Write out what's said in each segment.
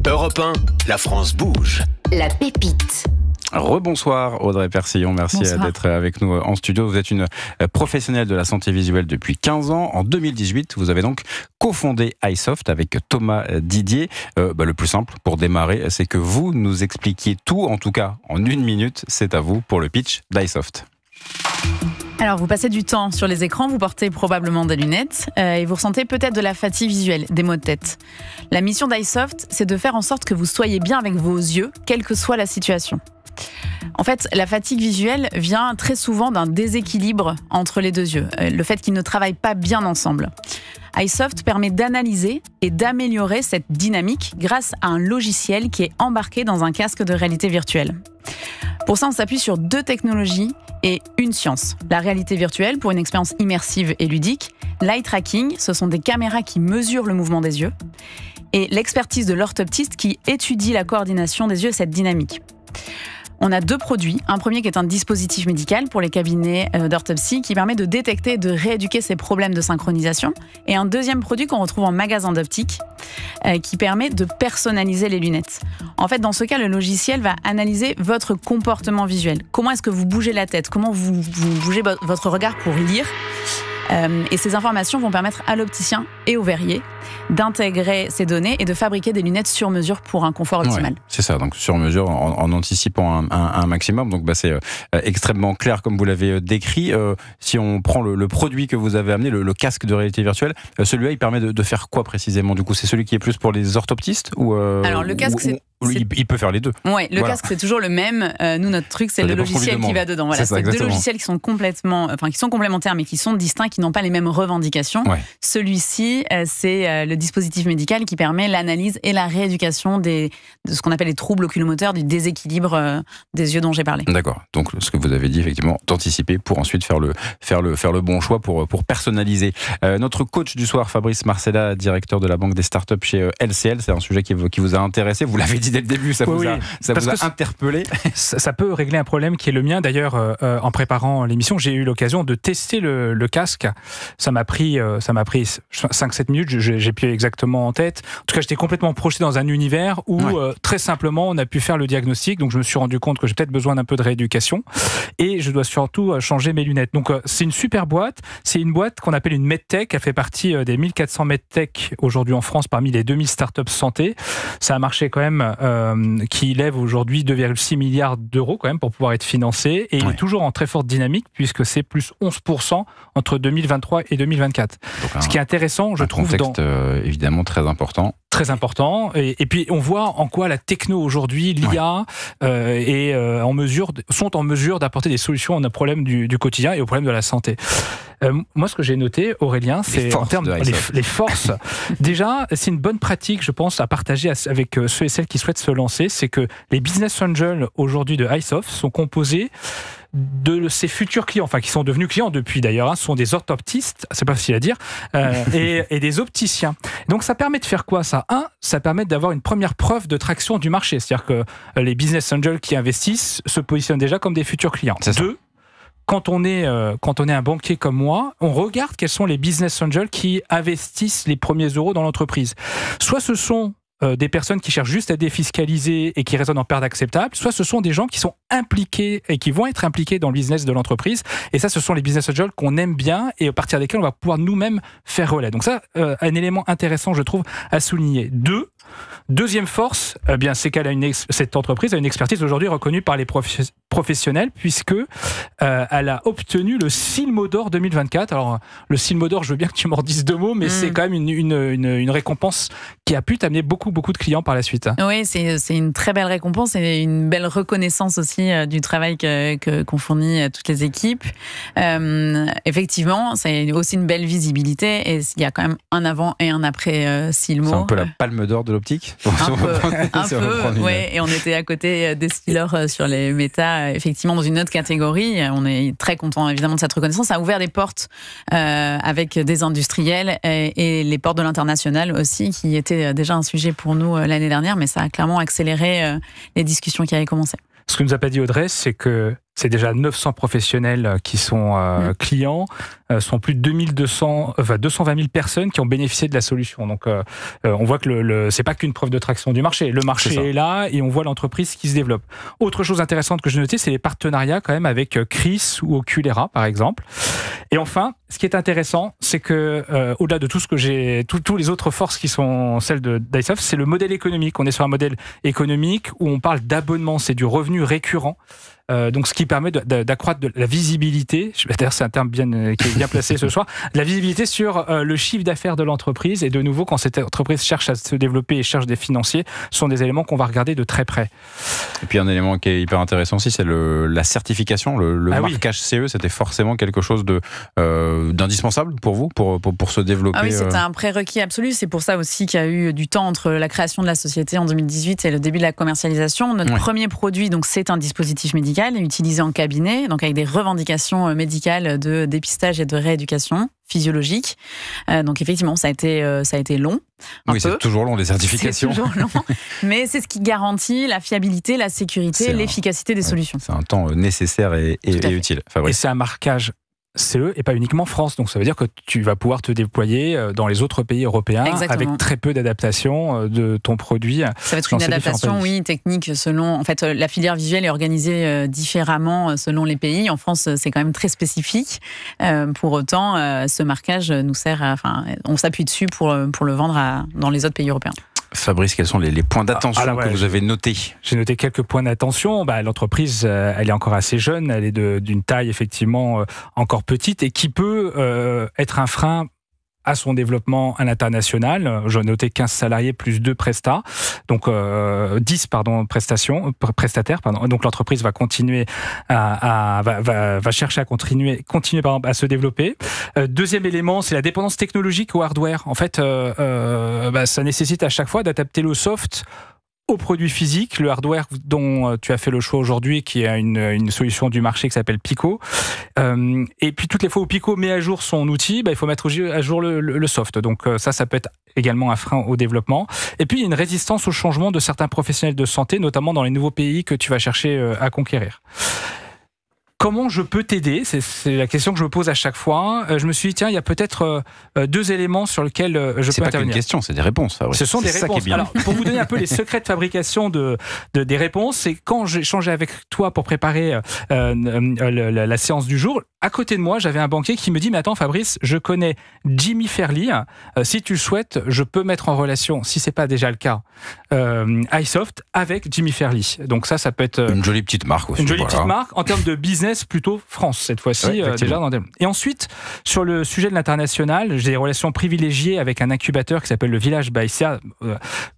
Europe 1, la France bouge. La pépite. Rebonsoir Audrey Persillon, merci d'être avec nous en studio. Vous êtes une professionnelle de la santé visuelle depuis 15 ans. En 2018, vous avez donc cofondé iSoft avec Thomas Didier. Le plus simple pour démarrer, c'est que vous nous expliquiez tout, en tout cas en 1 minute. C'est à vous pour le pitch d'iSoft. Alors, vous passez du temps sur les écrans, vous portez probablement des lunettes et vous ressentez peut-être de la fatigue visuelle, des maux de tête. La mission d'iSoft, c'est de faire en sorte que vous soyez bien avec vos yeux, quelle que soit la situation. En fait, la fatigue visuelle vient très souvent d'un déséquilibre entre les deux yeux, le fait qu'ils ne travaillent pas bien ensemble. iSoft permet d'analyser et d'améliorer cette dynamique grâce à un logiciel qui est embarqué dans un casque de réalité virtuelle. Pour ça, on s'appuie sur 2 technologies et une science. La réalité virtuelle pour une expérience immersive et ludique, l'eye tracking, ce sont des caméras qui mesurent le mouvement des yeux, et l'expertise de l'orthoptiste qui étudie la coordination des yeux et cette dynamique. On a 2 produits. Un premier qui est un dispositif médical pour les cabinets d'orthoptie qui permet de détecter et de rééduquer ces problèmes de synchronisation. Et un deuxième produit qu'on retrouve en magasin d'optique qui permet de personnaliser les lunettes. En fait, dans ce cas, le logiciel va analyser votre comportement visuel. Comment est-ce que vous bougez la tête ? Comment vous bougez votre regard pour lire ? Et ces informations vont permettre à l'opticien et au verrier d'intégrer ces données et de fabriquer des lunettes sur mesure pour un confort optimal. Ouais, c'est ça, donc sur mesure en anticipant un maximum. Donc c'est extrêmement clair comme vous l'avez décrit. Si on prend le produit que vous avez amené, le casque de réalité virtuelle, celui-là il permet de faire quoi précisément du coup ? C'est celui qui est plus pour les orthoptistes ou Alors le casque il peut faire les deux. Oui, casque c'est toujours le même. Nous notre truc c'est le logiciel qui va dedans. Voilà, c'est 2 logiciels qui sont complémentaires mais qui sont distincts, qui n'ont pas les mêmes revendications. Ouais. Celui-ci c'est le dispositif médical qui permet l'analyse et la rééducation de ce qu'on appelle les troubles oculomoteurs, du déséquilibre des yeux dont j'ai parlé. D'accord. Donc ce que vous avez dit effectivement, d'anticiper pour ensuite faire le bon choix pour personnaliser. Notre coach du soir, Fabrice Marcella, directeur de la banque des startups chez LCL, c'est un sujet qui vous a intéressé. Vous l'avez dit dès le début, ça vous a interpellé. Ça peut régler un problème qui est le mien. D'ailleurs, en préparant l'émission, j'ai eu l'occasion de tester le casque. Ça m'a pris 5-7 minutes. J'ai plus exactement en tête. En tout cas, j'étais complètement projeté dans un univers où très simplement on a pu faire le diagnostic. Donc je me suis rendu compte que j'ai peut-être besoin d'un peu de rééducation et je dois surtout changer mes lunettes. Donc c'est une super boîte. C'est une boîte qu'on appelle une medtech. Elle fait partie des 1400 medtech aujourd'hui en France parmi les 2000 startups santé. Ça a marché quand même qui lève aujourd'hui 2,6 milliards d'euros quand même pour pouvoir être financé et il est toujours en très forte dynamique puisque c'est plus 11% entre 2023 et 2024. Donc, ce qui est intéressant, je trouve, contexte évidemment très important. Très important. Et puis on voit en quoi la techno aujourd'hui, l'IA, sont en mesure d'apporter des solutions à nos problèmes du quotidien et aux problèmes de la santé. Moi, ce que j'ai noté, Aurélien, c'est en termes les forces. Déjà, c'est une bonne pratique, je pense, à partager avec ceux et celles qui souhaitent se lancer. C'est que les business angels aujourd'hui de iSoft sont composés de ses futurs clients, enfin qui sont devenus clients depuis d'ailleurs, ce sont des orthoptistes, c'est pas facile à dire, et des opticiens. Donc ça permet de faire quoi ça ? Ça permet d'avoir une première preuve de traction du marché, c'est-à-dire que les business angels qui investissent se positionnent déjà comme des futurs clients. 2, quand on est un banquier comme moi, on regarde quels sont les business angels qui investissent les premiers euros dans l'entreprise. Soit ce sont des personnes qui cherchent juste à défiscaliser et qui raisonnent en perte acceptable, soit ce sont des gens qui sont impliqués et qui vont être impliqués dans le business de l'entreprise. Et ça, ce sont les business angels qu'on aime bien et à partir desquels on va pouvoir nous-mêmes faire relais. Donc ça, un élément intéressant, je trouve, à souligner. Deuxième force, c'est cette entreprise a une expertise aujourd'hui reconnue par les professionnels puisque elle a obtenu le Silmo d'Or 2024. Alors le Silmo d'Or, je veux bien que tu m'en dises 2 mots, mais c'est quand même une récompense qui a pu t'amener beaucoup de clients par la suite. Oui, c'est une très belle récompense et une belle reconnaissance aussi du travail qu'on fournit toutes les équipes. Effectivement, c'est aussi une belle visibilité et il y a quand même un avant et un après Silmo. C'est un peu la palme d'or de l'optique. Un peu, ouais. Et on était à côté des Steelers sur les méta, effectivement dans une autre catégorie. On est très content évidemment de cette reconnaissance. Ça a ouvert des portes avec des industriels et les portes de l'international aussi, qui étaient déjà un sujet pour nous l'année dernière, mais ça a clairement accéléré les discussions qui avaient commencé. Ce que nous a pas dit Audrey, c'est que C'est déjà 900 professionnels qui sont clients, sont plus de 220 000 personnes qui ont bénéficié de la solution. Donc, on voit que c'est pas qu'une preuve de traction du marché. Le marché est là et on voit l'entreprise qui se développe. Autre chose intéressante que j'ai notée, c'est les partenariats quand même avec Chris ou Oculera, par exemple. Et enfin, ce qui est intéressant, c'est que au-delà de tout ce que tous les autres forces qui sont celles d'iSoft, c'est le modèle économique. On est sur un modèle économique où on parle d'abonnement, c'est du revenu récurrent. Donc, ce qui permet d'accroître la visibilité. D'ailleurs, c'est un terme qui est bien placé ce soir. La visibilité sur le chiffre d'affaires de l'entreprise. Et de nouveau, quand cette entreprise cherche à se développer et cherche des financiers, ce sont des éléments qu'on va regarder de très près. Et puis, un élément qui est hyper intéressant aussi, c'est la certification. Le marquage CE, c'était forcément quelque chose d'indispensable pour vous, pour se développer. Ah oui, c'est un prérequis absolu. C'est pour ça aussi qu'il y a eu du temps entre la création de la société en 2018 et le début de la commercialisation. Notre premier produit, donc, c'est un dispositif médical utilisé en cabinet, donc avec des revendications médicales de dépistage et de rééducation physiologique. Donc effectivement, ça a été long. C'est toujours long, les certifications. C'est toujours long, mais c'est ce qui garantit la fiabilité, la sécurité, l'efficacité des solutions. C'est un temps nécessaire et utile. Et c'est un marquage CE et pas uniquement France. Donc ça veut dire que tu vas pouvoir te déployer dans les autres pays européens. Exactement. Avec très peu d'adaptation de ton produit. Ça va être une adaptation, technique selon. En fait, la filière visuelle est organisée différemment selon les pays. En France, c'est quand même très spécifique. Pour autant, ce marquage nous sert. On s'appuie dessus pour le vendre dans les autres pays européens. Fabrice, quels sont les points d'attention que vous avez notés ? J'ai noté quelques points d'attention. L'entreprise, elle est encore assez jeune, elle est d'une taille effectivement encore petite et qui peut être un frein à son développement à l'international. J'ai noté 15 salariés plus 2 prestats, donc 10 prestataires. Donc l'entreprise va continuer va chercher à continuer à se développer. Deuxième élément, c'est la dépendance technologique au hardware. En fait, ça nécessite à chaque fois d'adapter le soft aux produits physiques, le hardware dont tu as fait le choix aujourd'hui, qui est une solution du marché qui s'appelle Pico. Et puis toutes les fois où Pico met à jour son outil, il faut mettre à jour le soft. Donc ça peut être également un frein au développement. Et puis il y a une résistance au changement de certains professionnels de santé, notamment dans les nouveaux pays que tu vas chercher à conquérir. Comment je peux t'aider ? C'est la question que je me pose à chaque fois. Je me suis dit, tiens, il y a peut-être 2 éléments sur lesquels je peux intervenir. C'est pas qu'une question, c'est des réponses. Ce sont des réponses. Alors, pour vous donner un peu les secrets de fabrication des réponses, c'est quand j'ai échangé avec toi pour préparer la séance du jour, à côté de moi, j'avais un banquier qui me dit, mais attends Fabrice, je connais Jimmy Fairley. Si tu le souhaites, je peux mettre en relation, si c'est pas déjà le cas, iSoft avec Jimmy Fairley. Donc ça peut être une jolie petite marque aussi. Une jolie petite marque en termes de business. Plutôt France cette fois-ci déjà Et ensuite sur le sujet de l'international, j'ai des relations privilégiées avec un incubateur qui s'appelle le Village Baïsia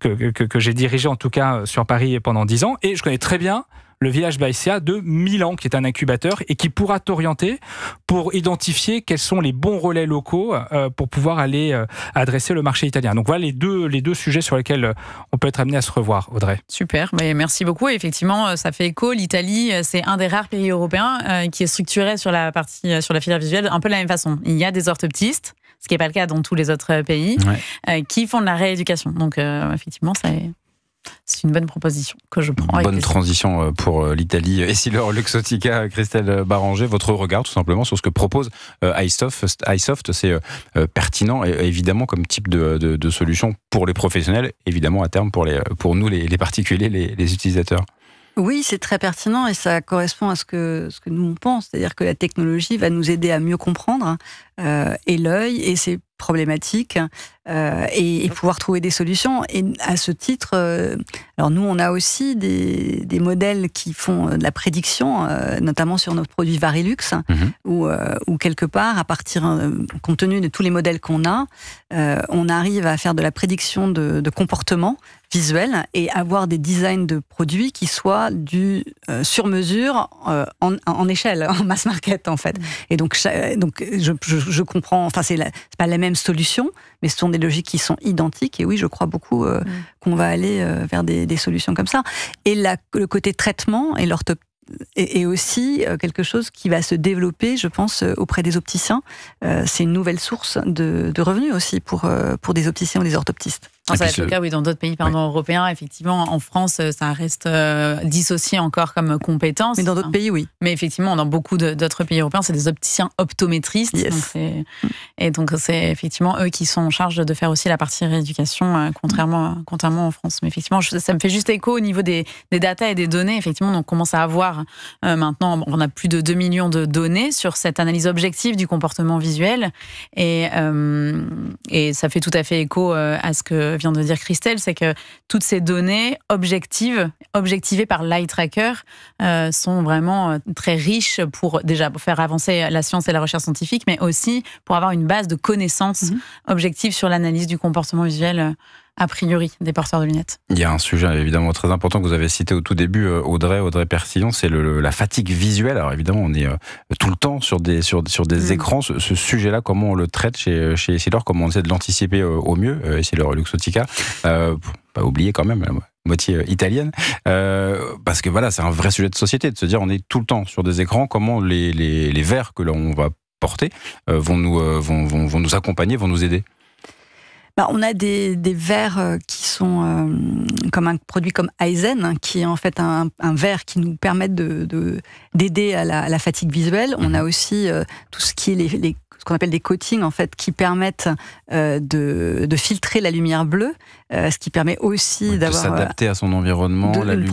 que j'ai dirigé en tout cas sur Paris pendant 10 ans et je connais très bien le Village Baïsia de Milan, qui est un incubateur et qui pourra t'orienter pour identifier quels sont les bons relais locaux pour pouvoir aller adresser le marché italien. Donc voilà les deux sujets sur lesquels on peut être amené à se revoir, Audrey. Super, merci beaucoup. Et effectivement, ça fait écho. L'Italie, c'est un des rares pays européens qui est structuré sur la filière visuelle un peu de la même façon. Il y a des orthoptistes, ce qui n'est pas le cas dans tous les autres pays, qui font de la rééducation. Donc effectivement, c'est une bonne proposition que je prends. Bonne transition pour l'Italie. Essilor Luxottica, Christelle Barranger, votre regard tout simplement sur ce que propose iSoft, c'est pertinent évidemment comme type de solution pour les professionnels, évidemment à terme pour nous les particuliers, les utilisateurs. Oui, c'est très pertinent et ça correspond à ce que nous on pense, c'est-à-dire que la technologie va nous aider à mieux comprendre et l'œil et ses problématiques et pouvoir trouver des solutions. Et à ce titre, alors nous on a aussi des modèles qui font de la prédiction, notamment sur notre produit Varilux, où quelque part, à partir, compte tenu de tous les modèles qu'on a, on arrive à faire de la prédiction de comportement visuel et avoir des designs de produits qui soient du sur-mesure en échelle, en mass market en fait. Et donc je comprends, enfin c'est pas la même solution, mais ce sont des logiques qui sont identiques. Et oui, je crois beaucoup qu'on va aller vers des solutions comme ça. Et le côté traitement et est aussi quelque chose qui va se développer, je pense, auprès des opticiens. C'est une nouvelle source de revenus aussi pour des opticiens ou des orthoptistes. Non, ça va être le cas, oui, dans d'autres pays européens. Effectivement, en France, ça reste dissocié encore comme compétence. Mais dans d'autres pays, oui. Mais effectivement, dans beaucoup d'autres pays européens, c'est des opticiens optométristes. Yes. Donc c'est effectivement eux qui sont en charge de faire aussi la partie rééducation, contrairement en France. Mais effectivement, ça me fait juste écho au niveau des data et des données. Effectivement, on commence à avoir maintenant, on a plus de 2 millions de données sur cette analyse objective du comportement visuel. Et ça fait tout à fait écho à ce que vient de dire Christelle, c'est que toutes ces données objectivées par l'Eye Tracker sont vraiment très riches pour faire avancer la science et la recherche scientifique, mais aussi pour avoir une base de connaissances objectives sur l'analyse du comportement visuel a priori des porteurs de lunettes. Il y a un sujet évidemment très important que vous avez cité au tout début, Audrey Persillon, c'est la fatigue visuelle. Alors évidemment, on est tout le temps sur des écrans. Ce sujet-là, comment on le traite chez Essilor, comment on essaie de l'anticiper au mieux, Essilor Luxottica, pas oublier quand même, moitié italienne, parce que voilà, c'est un vrai sujet de société, de se dire on est tout le temps sur des écrans, comment les verres que l'on va porter vont nous accompagner, vont nous aider. On a des verres qui sont comme un produit comme Eyezen, qui est en fait un verre qui nous permet d'aider à la fatigue visuelle. On a aussi tout ce qui est ce qu'on appelle des coatings, en fait, qui permettent de filtrer la lumière bleue, ce qui permet aussi d'avoir... De s'adapter à son environnement, une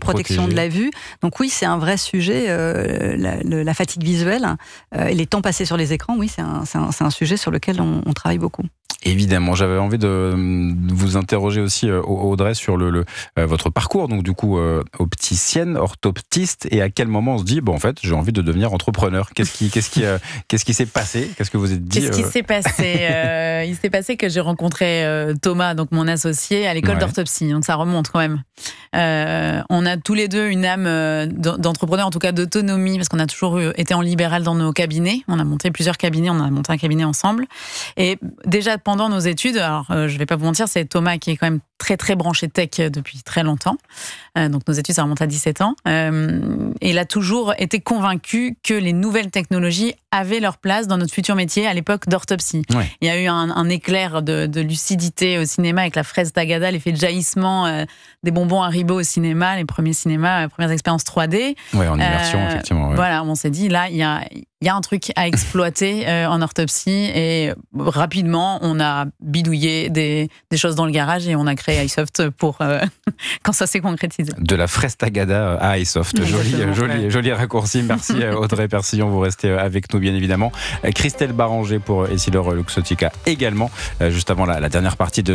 protection de la vue. Donc oui, c'est un vrai sujet, la fatigue visuelle. Et les temps passés sur les écrans, oui, c'est un sujet sur lequel on travaille beaucoup. Évidemment, j'avais envie de vous interroger aussi, Audrey, sur votre parcours, donc du coup opticienne, orthoptiste, et à quel moment on se dit, bon, en fait, j'ai envie de devenir entrepreneur. Qu'est-ce qui s'est passé? Qu'est-ce que vous êtes dit? Qu'est-ce qui s'est passé? Il s'est passé que j'ai rencontré Thomas, donc mon associé, à l'école d'orthopsie, donc ça remonte quand même. On a tous les deux une âme d'entrepreneur, en tout cas d'autonomie, parce qu'on a toujours été en libéral dans nos cabinets. On a monté plusieurs cabinets, on a monté un cabinet ensemble. Et déjà pendant nos études, alors je vais pas vous mentir, c'est Thomas qui est quand même très très branché tech depuis très longtemps. Donc nos études, ça remonte à 17 ans. Et il a toujours été convaincu que les nouvelles technologies avaient leur place dans notre futur métier à l'époque d'orthopsie. Ouais. Il y a eu un éclair de lucidité au cinéma avec la fraise Tagada, l'effet de jaillissement des bonbons Haribo au cinéma, les premiers cinémas, les premières expériences 3D. Oui, en immersion, effectivement. Ouais. Voilà, on s'est dit, là, il y a un truc à exploiter en orthopsie, et rapidement, on a bidouillé des choses dans le garage et on a créé iSoft pour quand ça s'est concrétisé. De la fraise Tagada à iSoft. Joli raccourci. Merci Audrey Persillon, vous restez avec nous bien évidemment. Christelle Baranger pour Essilor Luxottica également, juste avant la dernière partie de